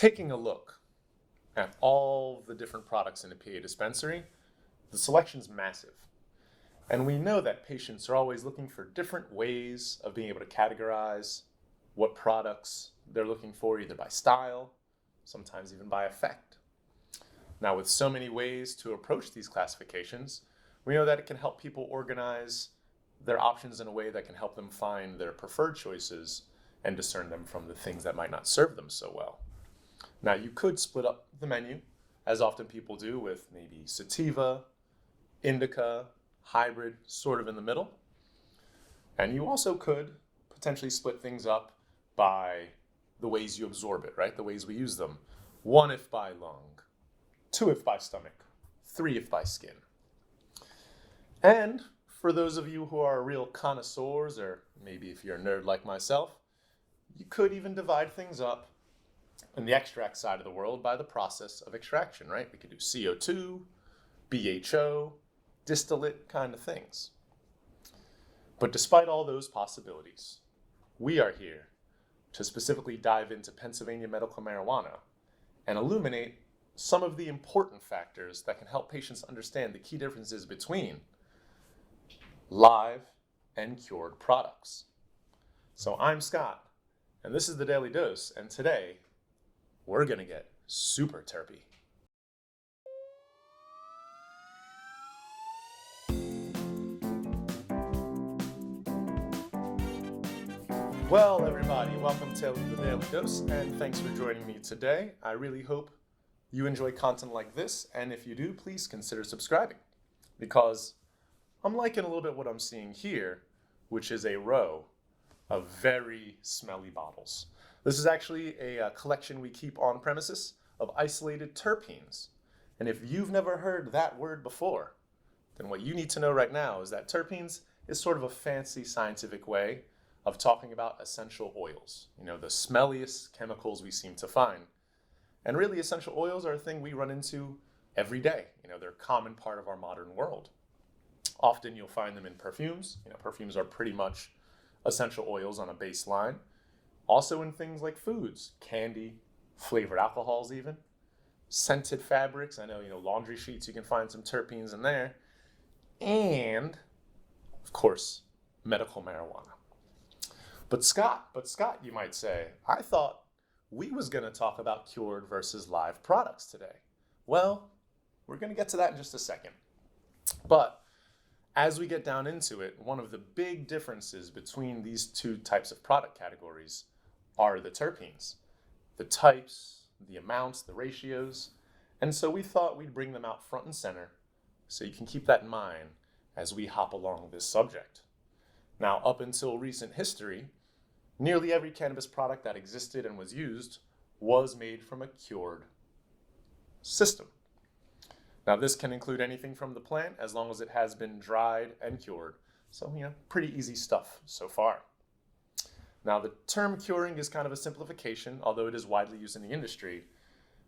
Taking a look at all the different products in a PA dispensary, the selection's massive. And we know that patients are always looking for different ways of being able to categorize what products they're looking for, either by style, sometimes even by effect. Now, with so many ways to approach these classifications, we know that it can help people organize their options in a way that can help them find their preferred choices and discern them from the things that might not serve them so well. Now, you could split up the menu, as often people do, with maybe sativa, indica, hybrid, sort of in the middle. And you also could potentially split things up by the ways you absorb it, right? The ways we use them. 1 if by lung, 2 if by stomach, 3 if by skin. And for those of you who are real connoisseurs, or maybe if you're a nerd like myself, you could even divide things up in the extract side of the world by the process of extraction, right? We could do CO2, BHO, distillate kind of things. But despite all those possibilities, we are here to specifically dive into Pennsylvania medical marijuana and illuminate some of the important factors that can help patients understand the key differences between live and cured products. So I'm Scott, and this is the Daily Dose, and today we're gonna get super terpy. Well, everybody, welcome to the Daily Dose, and thanks for joining me today. I really hope you enjoy content like this, and if you do, please consider subscribing, because I'm liking a little bit what I'm seeing here, which is a row of very smelly bottles. This is actually a collection we keep on premises of isolated terpenes. And if you've never heard that word before, then what you need to know right now is that terpenes is sort of a fancy scientific way of talking about essential oils, the smelliest chemicals we seem to find. And really, essential oils are a thing we run into every day. They're a common part of our modern world. Often you'll find them in perfumes. Perfumes are pretty much essential oils on a baseline. Also in things like foods, candy, flavored alcohols even, scented fabrics. I know, laundry sheets, you can find some terpenes in there. And, of course, medical marijuana. But Scott, you might say, I thought we was going to talk about cured versus live products today. Well, we're going to get to that in just a second. But as we get down into it, one of the big differences between these two types of product categories are the terpenes, the types, the amounts, the ratios. And so we thought we'd bring them out front and center so you can keep that in mind as we hop along this subject. Now, up until recent history, nearly every cannabis product that existed and was used was made from a cured system. Now, this can include anything from the plant as long as it has been dried and cured. So, pretty easy stuff so far. Now, the term curing is kind of a simplification, although it is widely used in the industry.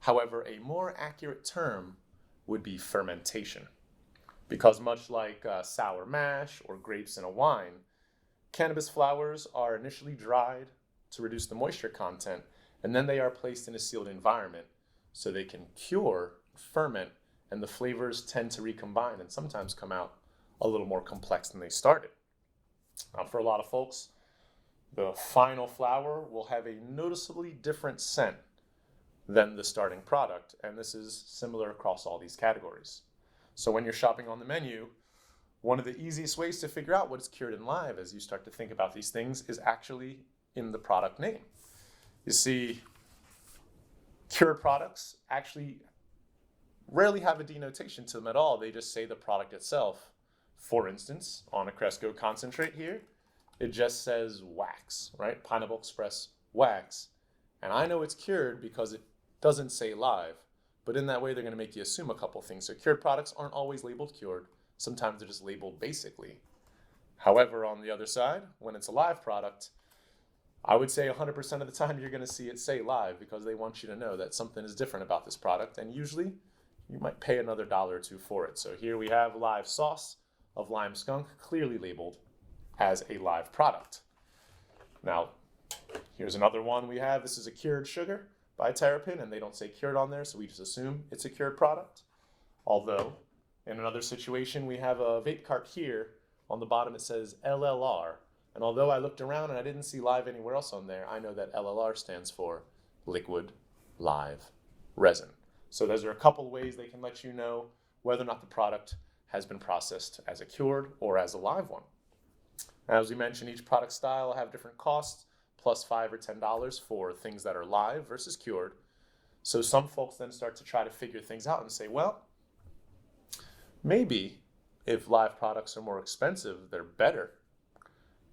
However, a more accurate term would be fermentation, because much like sour mash or grapes in a wine, cannabis flowers are initially dried to reduce the moisture content, and then they are placed in a sealed environment so they can cure, ferment, and the flavors tend to recombine and sometimes come out a little more complex than they started. Now, for a lot of folks, the final flower will have a noticeably different scent than the starting product, and this is similar across all these categories. So when you're shopping on the menu, one of the easiest ways to figure out what's cured and live as you start to think about these things is actually in the product name. You see, cured products actually rarely have a denotation to them at all. They just say the product itself. For instance, on a Cresco concentrate here, it just says wax, right? Pineapple Express wax. And I know it's cured because it doesn't say live, but in that way, they're gonna make you assume a couple things. So cured products aren't always labeled cured. Sometimes they're just labeled basically. However, on the other side, when it's a live product, I would say 100% of the time you're gonna see it say live because they want you to know that something is different about this product, and usually you might pay another $1 or $2 for it. So here we have live sauce of lime skunk, clearly labeled as a live product. Now, here's another one we have. This is a cured sugar. by terrapin and they don't say cured on there, so we just assume it's a cured product. Although, in another situation, we have a vape cart here. On the bottom it says LLR. And although I looked around and I didn't see live anywhere else on there, I know that LLR stands for liquid live resin. So those are a couple ways they can let you know whether or not the product has been processed as a cured or as a live one. As we mentioned, each product style will have different costs, plus $5 or $10 for things that are live versus cured. So some folks then start to try to figure things out and say, well, maybe if live products are more expensive, they're better.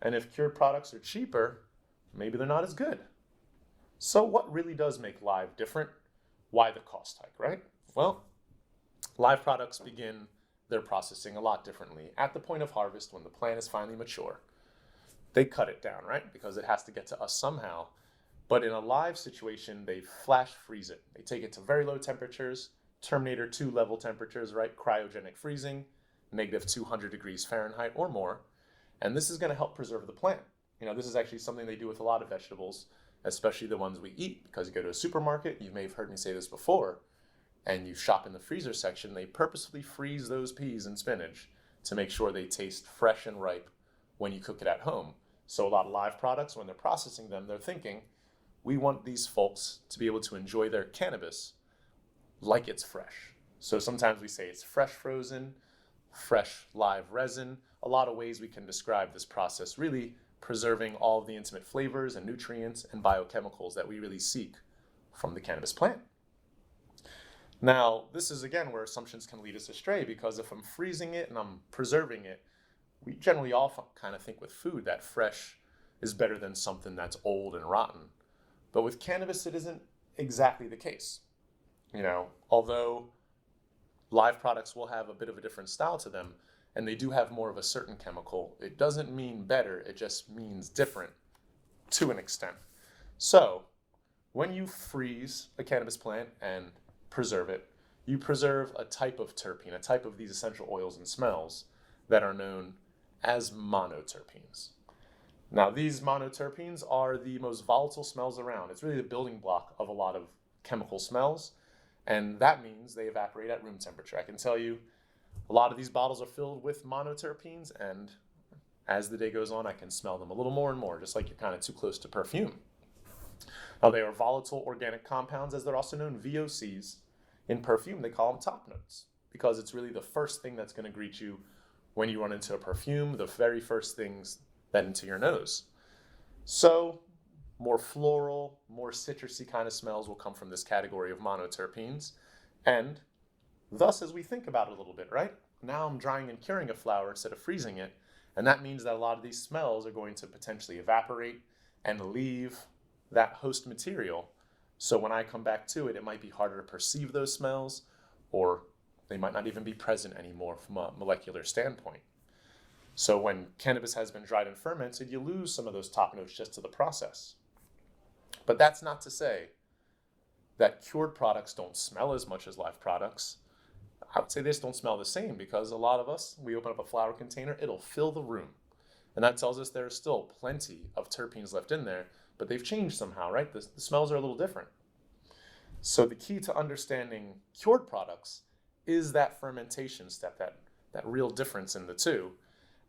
And if cured products are cheaper, maybe they're not as good. So what really does make live different? Why the cost hike, right? Well, live products begin their processing a lot differently. At the point of harvest, when the plant is finally mature, they cut it down, right? Because it has to get to us somehow. But in a live situation, they flash freeze it. They take it to very low temperatures, Terminator 2 level temperatures, right? Cryogenic freezing, negative 200 degrees Fahrenheit or more. And this is going to help preserve the plant. This is actually something they do with a lot of vegetables, especially the ones we eat, because you go to a supermarket, you may have heard me say this before, and you shop in the freezer section, they purposefully freeze those peas and spinach to make sure they taste fresh and ripe when you cook it at home. So a lot of live products, when they're processing them, they're thinking, we want these folks to be able to enjoy their cannabis like it's fresh. So sometimes we say it's fresh frozen, fresh live resin. A lot of ways we can describe this process, really preserving all of the intimate flavors and nutrients and biochemicals that we really seek from the cannabis plant. Now, this is again where assumptions can lead us astray, because if I'm freezing it and I'm preserving it, we generally all kind of think with food that fresh is better than something that's old and rotten. But with cannabis, it isn't exactly the case. Although live products will have a bit of a different style to them, and they do have more of a certain chemical, it doesn't mean better, it just means different to an extent. So, when you freeze a cannabis plant and preserve it, you preserve a type of terpene, a type of these essential oils and smells that are known as monoterpenes. Now, these monoterpenes are the most volatile smells around. It's really the building block of a lot of chemical smells, and that means they evaporate at room temperature. I can tell you, a lot of these bottles are filled with monoterpenes, and as the day goes on, I can smell them a little more and more, just like you're kind of too close to perfume. Now, they are volatile organic compounds, as they're also known VOCs. In perfume, they call them top notes, because it's really the first thing that's going to greet you when you run into a perfume, the very first things that enter your nose. So, more floral, more citrusy kind of smells will come from this category of monoterpenes. And thus, as we think about it a little bit, right? Now I'm drying and curing a flower instead of freezing it. And that means that a lot of these smells are going to potentially evaporate and leave that host material. So when I come back to it, it might be harder to perceive those smells, or they might not even be present anymore from a molecular standpoint. So when cannabis has been dried and fermented, you lose some of those top notes just to the process. But that's not to say that cured products don't smell as much as live products. I would say they just don't smell the same, because a lot of us, we open up a flower container, it'll fill the room. And that tells us there's still plenty of terpenes left in there, but they've changed somehow, right? The smells are a little different. So the key to understanding cured products is that fermentation step, that real difference in the two.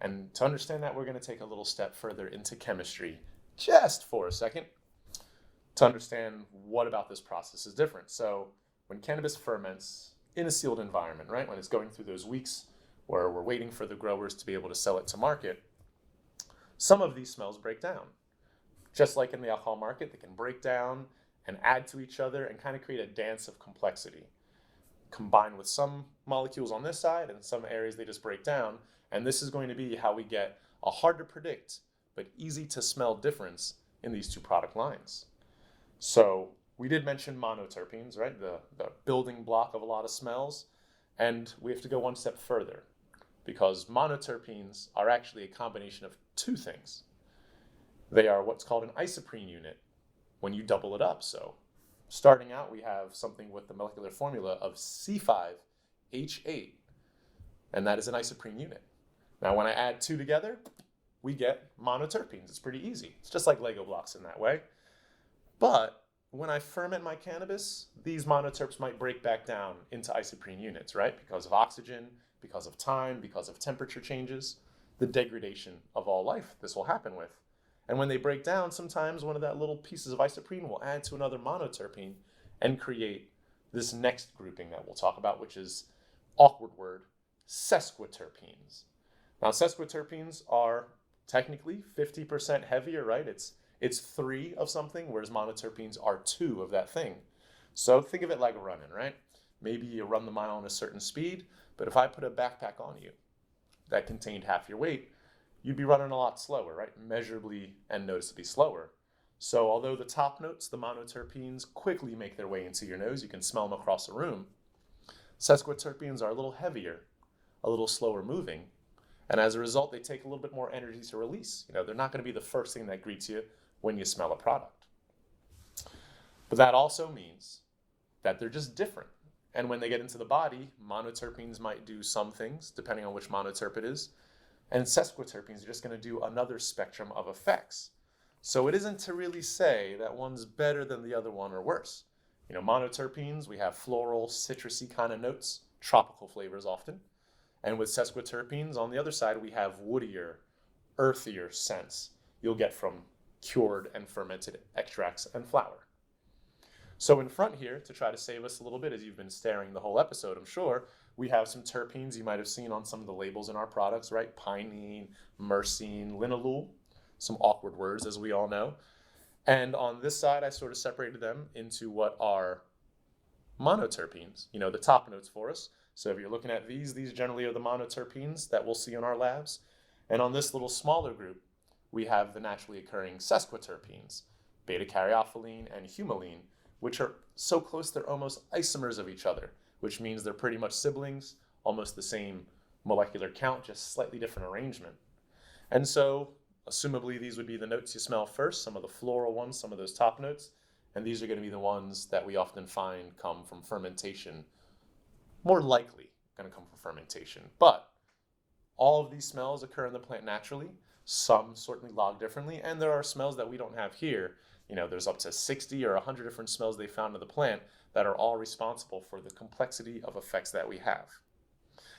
And to understand that, we're going to take a little step further into chemistry just for a second to understand what about this process is different. So when cannabis ferments in a sealed environment, right, when it's going through those weeks where we're waiting for the growers to be able to sell it to market, some of these smells break down. Just like in the alcohol market, they can break down and add to each other and kind of create a dance of complexity. Combined with some molecules on this side, and some areas they just break down. And this is going to be how we get a hard to predict, but easy to smell difference in these two product lines. So we did mention monoterpenes, right? The building block of a lot of smells. And we have to go one step further, because monoterpenes are actually a combination of two things. They are what's called an isoprene unit when you double it up. So starting out, we have something with the molecular formula of C5H8, and that is an isoprene unit. Now, when I add two together, we get monoterpenes. It's pretty easy. It's just like Lego blocks in that way. But when I ferment my cannabis, these monoterps might break back down into isoprene units, right? Because of oxygen, because of time, because of temperature changes, the degradation of all life this will happen with. And when they break down, sometimes one of that little pieces of isoprene will add to another monoterpene and create this next grouping that we'll talk about, which is, awkward word, sesquiterpenes. Now, sesquiterpenes are technically 50% heavier, right? It's 3 of something, whereas monoterpenes are 2 of that thing. So think of it like running, right? Maybe you run the mile at a certain speed, but if I put a backpack on you that contained half your weight, you'd be running a lot slower, right? Measurably and noticeably slower. So although the top notes, the monoterpenes, quickly make their way into your nose, you can smell them across the room, sesquiterpenes are a little heavier, a little slower moving, and as a result, they take a little bit more energy to release. They're not going to be the first thing that greets you when you smell a product. But that also means that they're just different. And when they get into the body, monoterpenes might do some things, depending on which monoterp it is, and sesquiterpenes are just going to do another spectrum of effects. So it isn't to really say that one's better than the other one or worse. Monoterpenes, we have floral, citrusy kind of notes, tropical flavors often. And with sesquiterpenes, on the other side, we have woodier, earthier scents you'll get from cured and fermented extracts and flour. So in front here, to try to save us a little bit, as you've been staring the whole episode, I'm sure, we have some terpenes you might have seen on some of the labels in our products, right? Pinene, myrcene, linalool, some awkward words, as we all know. And on this side, I sort of separated them into what are monoterpenes, the top notes for us. So if you're looking at these generally are the monoterpenes that we'll see in our labs. And on this little smaller group, we have the naturally occurring sesquiterpenes, beta-caryophyllene and humulene, which are so close they're almost isomers of each other, which means they're pretty much siblings, almost the same molecular count, just slightly different arrangement. And so, assumably, these would be the notes you smell first, some of the floral ones, some of those top notes, and these are going to be the ones that we often find come from fermentation, more likely going to come from fermentation. But all of these smells occur in the plant naturally. Some certainly log differently, and there are smells that we don't have here. There's up to 60 or 100 different smells they found in the plant that are all responsible for the complexity of effects that we have.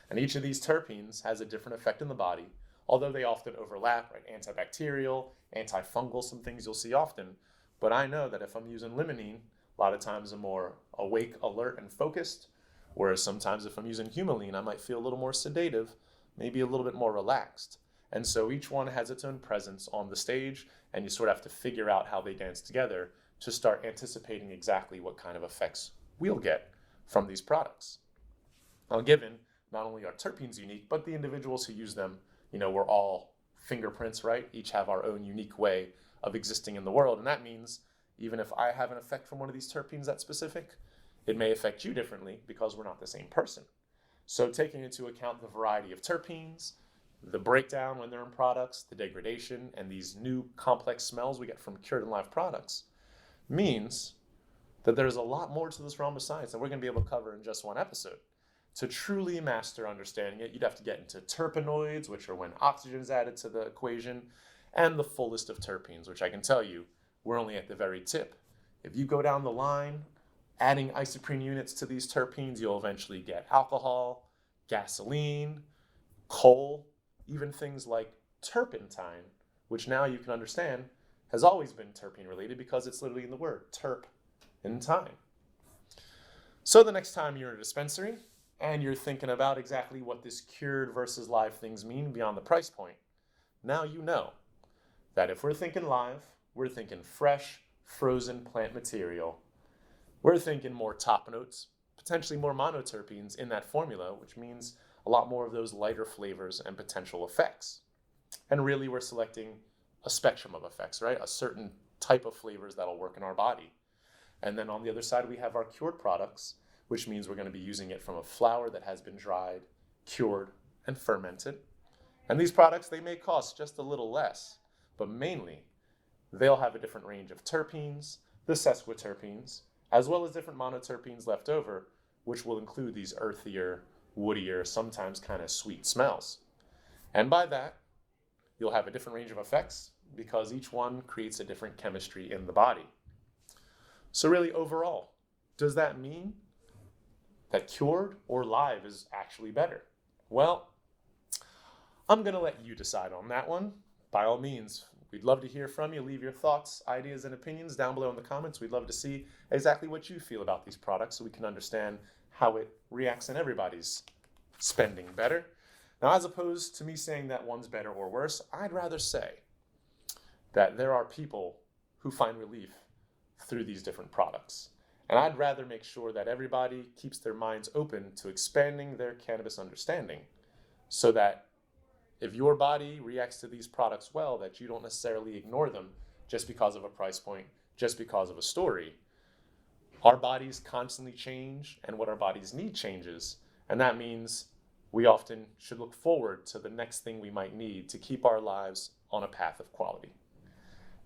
And each of these terpenes has a different effect in the body, although they often overlap, right? Antibacterial, antifungal, some things you'll see often. But I know that if I'm using limonene, a lot of times I'm more awake, alert, and focused, whereas sometimes if I'm using humulene, I might feel a little more sedative, maybe a little bit more relaxed. And so each one has its own presence on the stage, and you sort of have to figure out how they dance together to start anticipating exactly what kind of effects we'll get from these products. Now, given not only are terpenes unique, but the individuals who use them, we're all fingerprints, right? Each have our own unique way of existing in the world. And that means even if I have an effect from one of these terpenes that's specific, it may affect you differently because we're not the same person. So taking into account the variety of terpenes, the breakdown when they're in products, the degradation, and these new complex smells we get from cured and live products means that there's a lot more to this realm of science than we're going to be able to cover in just one episode. To truly master understanding it, you'd have to get into terpenoids, which are when oxygen is added to the equation, and the fullest of terpenes, which I can tell you, we're only at the very tip. If you go down the line, adding isoprene units to these terpenes, you'll eventually get alcohol, gasoline, coal, even things like turpentine, which now you can understand has always been terpene related because it's literally in the word, terp in time. So the next time you're in a dispensary and you're thinking about exactly what this cured versus live things mean beyond the price point, now you know that if we're thinking live, we're thinking fresh, frozen plant material. We're thinking more top notes, potentially more monoterpenes in that formula, which means a lot more of those lighter flavors and potential effects. And really we're selecting a spectrum of effects, right? A certain type of flavors that'll work in our body. And then on the other side, we have our cured products, which means we're going to be using it from a flower that has been dried, cured, and fermented. And these products, they may cost just a little less, but mainly they'll have a different range of terpenes, the sesquiterpenes, as well as different monoterpenes left over, which will include these earthier, woodier, sometimes kind of sweet smells. And by that, you'll have a different range of effects because each one creates a different chemistry in the body. So really overall, does that mean that cured or live is actually better? Well, I'm going to let you decide on that one. By all means, we'd love to hear from you. Leave your thoughts, ideas, and opinions down below in the comments. We'd love to see exactly what you feel about these products so we can understand how it reacts in everybody's spending better. Now, as opposed to me saying that one's better or worse, I'd rather say that there are people who find relief through these different products. And I'd rather make sure that everybody keeps their minds open to expanding their cannabis understanding so that if your body reacts to these products well, that you don't necessarily ignore them just because of a price point, just because of a story. Our bodies constantly change, and what our bodies need changes. And that means we often should look forward to the next thing we might need to keep our lives on a path of quality.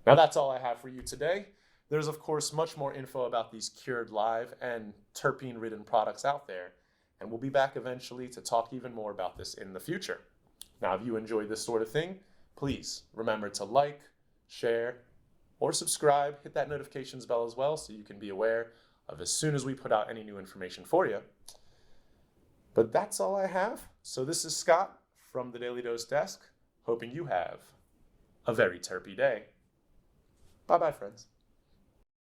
Now that's all I have for you today. There's of course much more info about these cured live and terpene-ridden products out there, and we'll be back eventually to talk even more about this in the future. Now, if you enjoy this sort of thing, please remember to like, share, or subscribe. Hit that notifications bell as well so you can be aware of as soon as we put out any new information for you. But that's all I have. So this is Scott from the Daily Dose Desk, hoping you have a very terpy day. Bye-bye, friends.